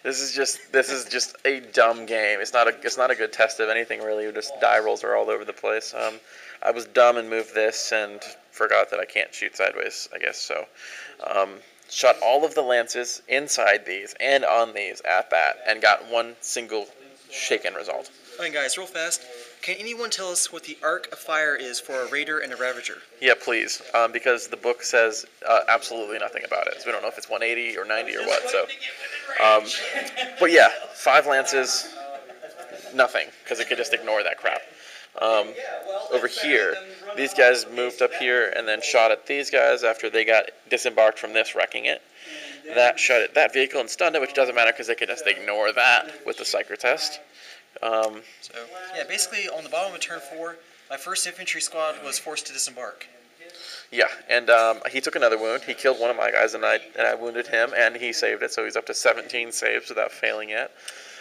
This is just a dumb game. It's not a good test of anything really. Just die rolls are all over the place. I was dumb and moved this and forgot that I can't shoot sideways, I guess so. Shot all of the lances inside these and on these at that and got one single shaken result. Alright guys, real fast, can anyone tell us what the arc of fire is for a Raider and a Ravager? Yeah, please, because the book says absolutely nothing about it. So we don't know if it's 180 or 90 or what. So, but yeah, 5 lances, nothing, because it could just ignore that crap. Over here, these guys moved up here and then shot at these guys after they got disembarked from this, wrecking it. That shot at that vehicle and stunned it, which doesn't matter because they could just ignore that with the psyker test. So, yeah, basically on the bottom of turn 4, my first infantry squad was forced to disembark. Yeah, and he took another wound. He killed one of my guys, and I wounded him, and he saved it, so he's up to 17 saves without failing yet.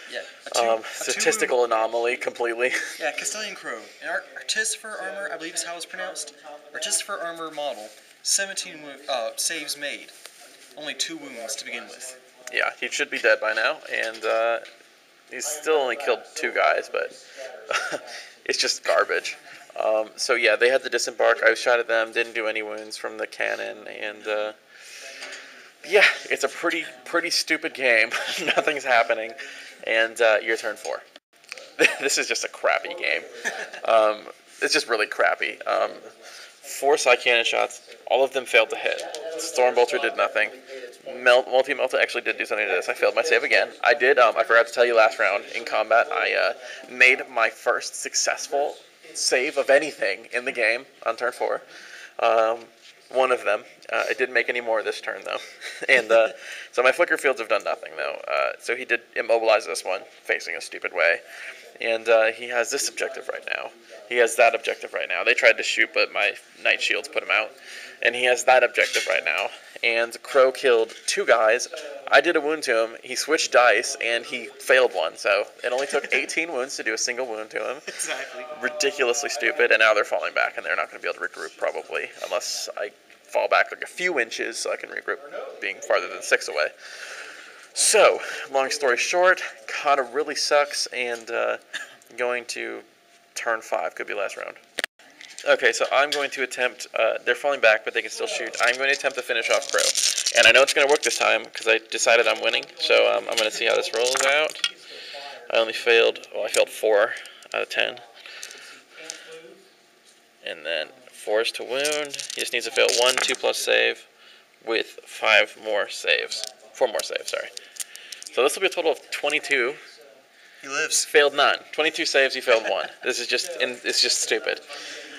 Yeah, statistical anomaly completely. Yeah, Castilian Crow. An Artificer armor, I believe is how it's pronounced. Artificer armor model, 17 saves made. Only 2 wounds to begin with. Yeah, he should be dead by now, and he's still only killed 2 guys, but it's just garbage. So yeah, they had to disembark. I shot at them, didn't do any wounds from the cannon, and yeah, it's a pretty stupid game. Nothing's happening, and your turn 4. This is just a crappy game. It's just really crappy. 4 side cannon shots, all of them failed to hit. Stormbolter did nothing. Multi-Melta actually did do something to this. I failed my save again. I did, I forgot to tell you last round in combat, I made my first successful save of anything in the game on turn 4. One of them. I didn't make any more this turn, though. And so my flicker fields have done nothing, though. So he did immobilize this one, facing a stupid way. And he has this objective right now. He has that objective right now. They tried to shoot, but my Night Shields put him out. And he has that objective right now. And Crow killed 2 guys. I did a wound to him. He switched dice, and he failed one. So it only took 18 wounds to do a single wound to him. Exactly. Ridiculously stupid. And now they're falling back, and they're not going to be able to regroup, probably. Unless I fall back like a few inches so I can regroup, being farther than 6 away. So, long story short, Kata really sucks, and going to turn 5 could be last round. Okay, so I'm going to attempt, they're falling back, but they can still shoot. I'm going to attempt to finish off Crow. And I know it's going to work this time, because I decided I'm winning, so I'm going to see how this rolls out. I only failed, well, I failed 4 out of 10. And then 4 is to wound. He just needs to fail 1 2+ save with 5 more saves. 4 more saves, sorry. So this will be a total of 22. He lives. Failed none. 22 saves, he failed 1. This is just, it's just stupid.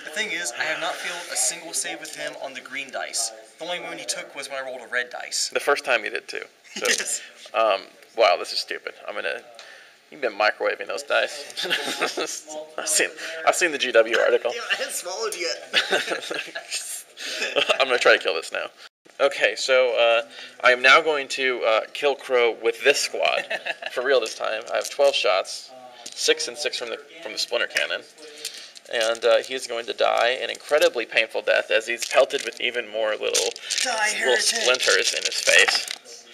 The thing is, I have not failed a single save with him on the green dice. The only wound he took was when I rolled a red dice. The first time he did too. So, Yes. Wow, this is stupid. You've been microwaving those dice. I've seen the GW article. Yeah, I haven't swallowed yet. I'm going to try to kill this now. Okay, so I am now going to kill Crow with this squad. For real this time. I have 12 shots, 6 and 6 from the splinter cannon. And he is going to die an incredibly painful death as he's pelted with even more little splinters in his face.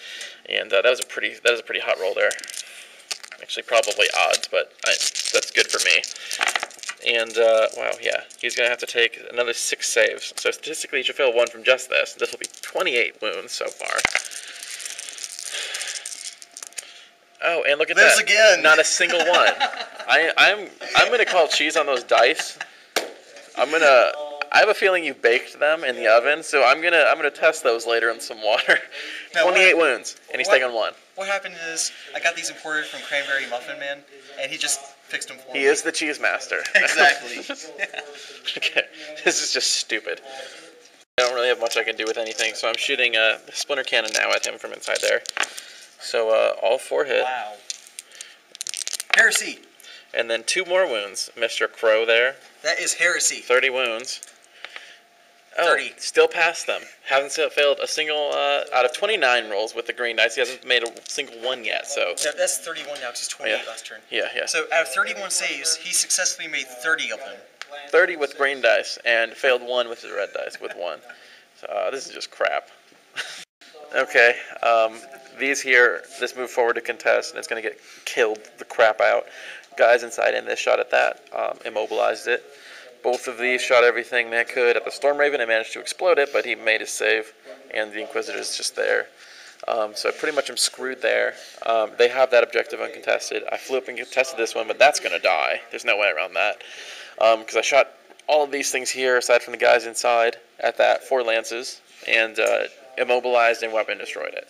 And that was a pretty hot roll there. Actually, probably odds, but that's good for me. And, wow, yeah, he's going to have to take another 6 saves. So statistically, he should fail 1 from just this. This will be 28 wounds so far. Oh, and look at that. Again. Not a single one. I'm going to call cheese on those dice. I have a feeling you baked them in the oven, so I'm gonna test those later in some water. Now, 28 wounds, and he's taken 1. What happened is, I got these imported from Cranberry Muffin Man, and he just fixed them for me. He is the cheese master. Exactly. Okay, this is just stupid. I don't really have much I can do with anything, so I'm shooting a splinter cannon now at him from inside there. So all 4 hit. Wow. Heresy. And then 2 more wounds, Mr. Crow there. That is heresy. 30 wounds. Oh, 30. Still passed them. Hasn't failed a single, out of 29 rolls with the green dice, he hasn't made a single one yet, so. That's 31 now, because he's 28 last turn. Yeah. So out of 31 saves, he successfully made 30 of them. 30 with green dice, and failed 1 with the red dice, with 1. So, this is just crap. Okay, these here, this moved forward to contest, and it's going to get killed the crap out. Guys inside in this shot at that, immobilized it. Both of these shot everything they could at the Storm Raven and managed to explode it, but he made his save, and the Inquisitor's just there. So I pretty much am screwed there. They have that objective uncontested. I flew up and contested this one, but that's going to die. There's no way around that. Because I shot all of these things here, aside from the guys inside, at that 4 lances, and immobilized and weapon destroyed it.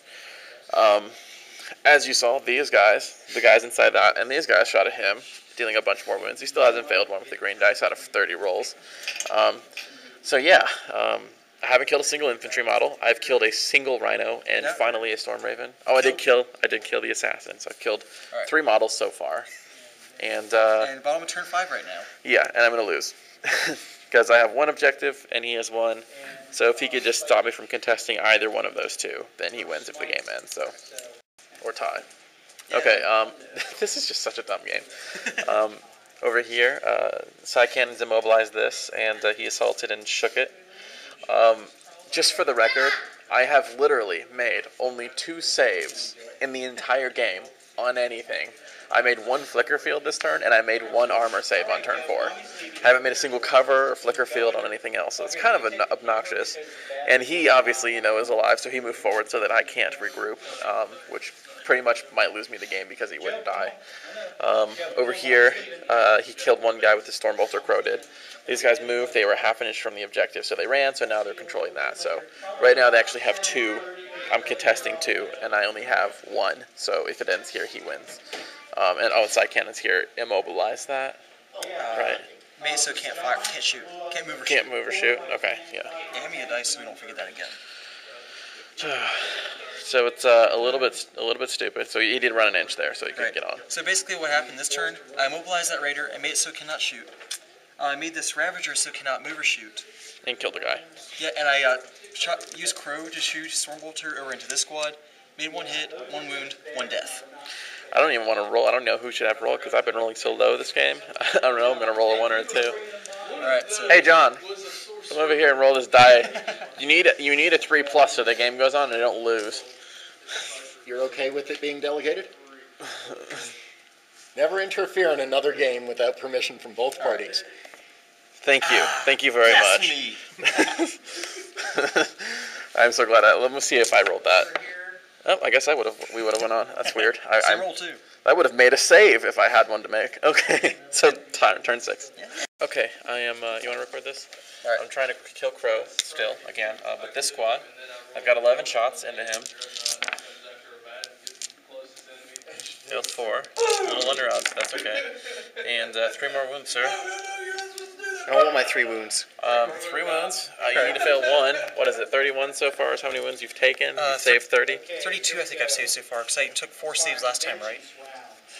As you saw, these guys, the guys inside that, and these guys shot at him, dealing a bunch more wounds. He still hasn't failed one with the green dice out of 30 rolls. So yeah, I haven't killed a single infantry model. I've killed a single rhino and finally a Storm Raven. Oh, I did kill the assassin. So I've killed 3 models so far. And bottom of turn 5 right now. Yeah, and I'm gonna lose because I have 1 objective and he has 1. So if he could just stop me from contesting either one of those 2, then he wins if the game ends. So or tie. Yeah. Okay. This is just such a dumb game. Over here, side cannons immobilized this, and he assaulted and shook it. Just for the record, I have literally made only 2 saves in the entire game on anything. I made 1 flicker field this turn, and I made 1 armor save on turn 4. I haven't made a single cover or flicker field on anything else, so it's kind of obnoxious. And he obviously, is alive, so he moved forward so that I can't regroup, which pretty much might lose me the game because he wouldn't die. Over here, he killed 1 guy with the Stormbolter Crow did. These guys moved. They were half an inch from the objective, so they ran, so now they're controlling that. So right now they actually have 2. I'm contesting 2, and I only have 1. So if it ends here, he wins. And side cannons here immobilize that. Right. Meso can't fire, can't shoot, can't move or shoot. Can't move or shoot. Okay, yeah. Hand me a dice so we don't forget that again. So it's a little bit stupid. So he did run an inch there, so he couldn't get on. So basically, what happened this turn? I immobilized that raider and made it so it cannot shoot. I made this Ravager so it cannot move or shoot. And killed the guy. Yeah, and I used Crow to shoot Stormbolter over into this squad. Made 1 hit, 1 wound, 1 death. I don't even want to roll. I don't know who should have roll because I've been rolling so low this game. I don't know. I'm going to roll a 1 or a 2. Alright, so... Hey, John. Come over here and roll this die. You need a 3+ so the game goes on and I don't lose. You're okay with it being delegated? Never interfere in another game without permission from both parties. Thank you. Thank you very much. I'm so glad. Let me see if I rolled that. Oh, I guess we would have went on. That's weird. I roll 2. I would have made a save if I had one to make. Okay, so turn 6. Yeah. Okay, I am. You want to record this? All right. I'm trying to kill Crow still again, but this squad, I've got 11 shots into him. Failed 4. A little under odds. That's okay. And 3 more wounds, sir. I want my 3 wounds. 3 wounds. You need to fail 1. What is it? 31 so far is how many wounds you've taken? You've saved 30. 32, I think I've saved so far because I took 4 saves last time, right?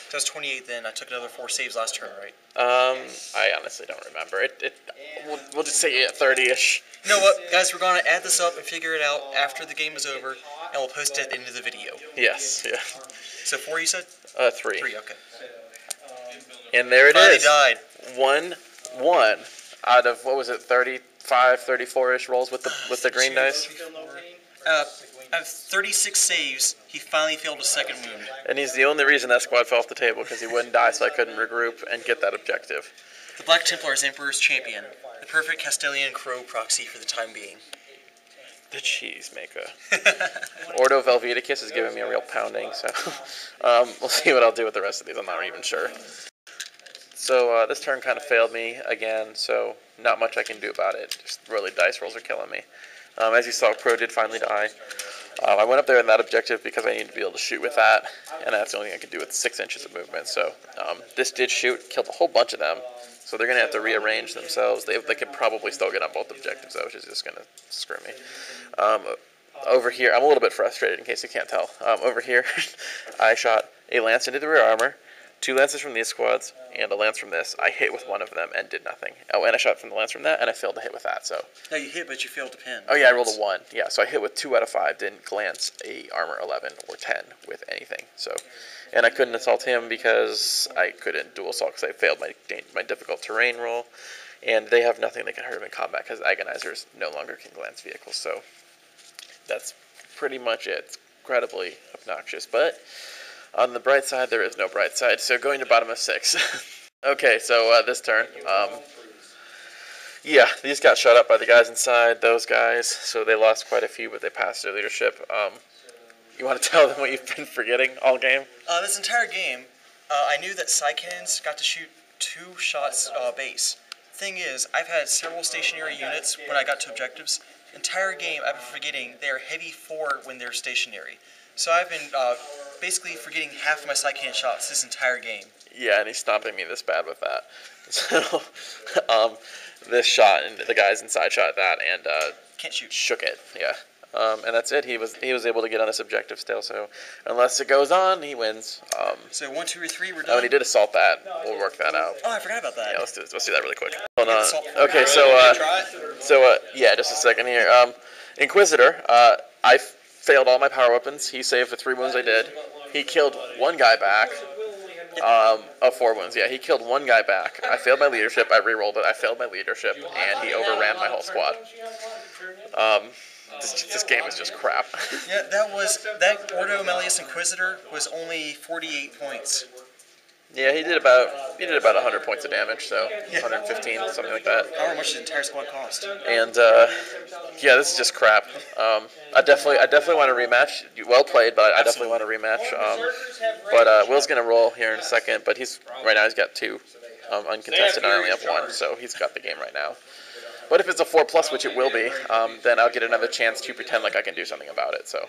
So I was 28 then. I took another 4 saves last turn, right? I honestly don't remember. We'll just say 30-ish. You know what, guys? We're gonna add this up and figure it out after the game is over, and we'll post it at the end of the video. Yes. Yeah. So 4, you said? 3. 3. Okay. And there it Finally is. died. 1 out of what was it? 35, 34-ish rolls with the green dice. Out of 36 saves, he finally failed a 2nd wound. And he's the only reason that squad fell off the table because he wouldn't die, so I couldn't regroup and get that objective. The Black Templar is Emperor's champion, the perfect Castilian Crow proxy for the time being. The cheese maker. Ordo Velveticus is giving me a real pounding, so we'll see what I'll do with the rest of these. I'm not even sure. So this turn kind of failed me again, so not much I can do about it. Just really, dice rolls are killing me. As you saw, Crow did finally die. I went up there in that objective because I needed to be able to shoot with that, and that's the only thing I could do with 6 inches of movement. So this did shoot, killed a whole bunch of them. So they're going to have to rearrange themselves. They could probably still get on both objectives, though, which is just going to screw me. Over here, I'm a little bit frustrated in case you can't tell. Over here, I shot a lance into the rear armor, 2 lances from these squads, and a lance from this. I hit with 1 of them and did nothing. Oh, and I shot from the lance from that, and I failed to hit with that. So. No, you hit, but you failed to pin. Oh yeah, I rolled a 1. Yeah, so I hit with 2 out of 5. Didn't glance a armor 11 or 10 with anything. So, and I couldn't assault him because I couldn't dual assault because I failed my difficult terrain roll, and they have nothing that can hurt him in combat because agonizers no longer can glance vehicles. So that's pretty much it. It's incredibly obnoxious. But on the bright side, there is no bright side. So going to bottom of 6. Okay, so this turn, yeah, these got shut up by the guys inside, those guys. So they lost quite a few, but they passed their leadership. You want to tell them what you've been forgetting all game? This entire game, I knew that side cannons got to shoot 2 shots base. Thing is, I've had several stationary units when I got to objectives. Entire game, I've been forgetting they are heavy 4 when they're stationary. So I've been basically forgetting half of my side cannon shots this entire game. Yeah, and he's stomping me this bad with that. So, this shot, and the guys inside shot that, and Can't shoot. shook it. Yeah. And that's it. He was able to get on this objective still. So unless it goes on, he wins. So 1, 2, or 3, we're done. Oh, and he did assault that. We'll work that out. Oh, I forgot about that. Yeah, let's do that really quick. Hold Yeah, on. assault. Okay, yeah, just a second here. Inquisitor, I failed all my power weapons. He saved the 3 wounds I did. He killed 1 guy back. Of 4 wounds. Yeah, he killed 1 guy back. I failed my leadership. I re-rolled it. I failed my leadership, and he overran my whole squad. This game is just crap. Yeah, that Ordo Melius Inquisitor was only 48 points. Yeah, he did about 100 points of damage, so 115, something like that. However much the entire squad cost. And yeah, this is just crap. I definitely want a rematch. Well played, but I definitely want a rematch. But Will's gonna roll here in a second. But right now he's got 2 uncontested. I only have 1, so he's got the game right now. But if it's a 4+, which it will be, then I'll get another chance to pretend like I can do something about it. So.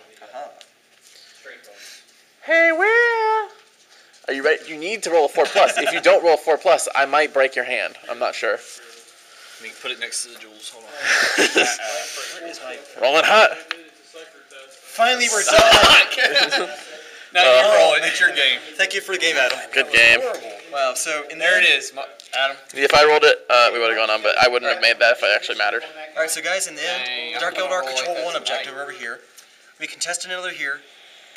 Hey, Will! Are you ready? You need to roll a 4+. If you don't roll a 4+, I might break your hand. I'm not sure. Let me put it next to the jewels. Hold on. Where is my... Rolling hot. Finally, we're done. Now you roll it. It's your game. Thank you for the game, Adam. Good game. Wow. So There it is, Adam. If I rolled it, we would have gone on, but I wouldn't have made that if it actually mattered. All right. So guys, in the end, Dark Eldar controlled 1 objective over here. We contested another here.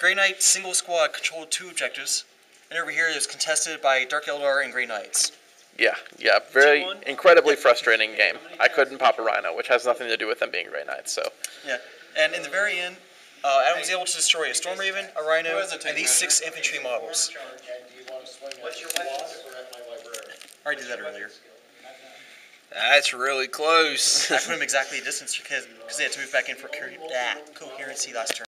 Grey Knight single squad controlled 2 objectives. And over here is contested by Dark Eldar and Grey Knights. Yeah, very incredibly frustrating game. I couldn't pop a Rhino, which has nothing to do with them being Grey Knights. So Yeah, and in the very end, Adam was able to destroy a Storm Raven, a Rhino, and these 6 infantry models. I already did that earlier. That's really close. I put him exactly a distance because they had to move back in for coherency last turn.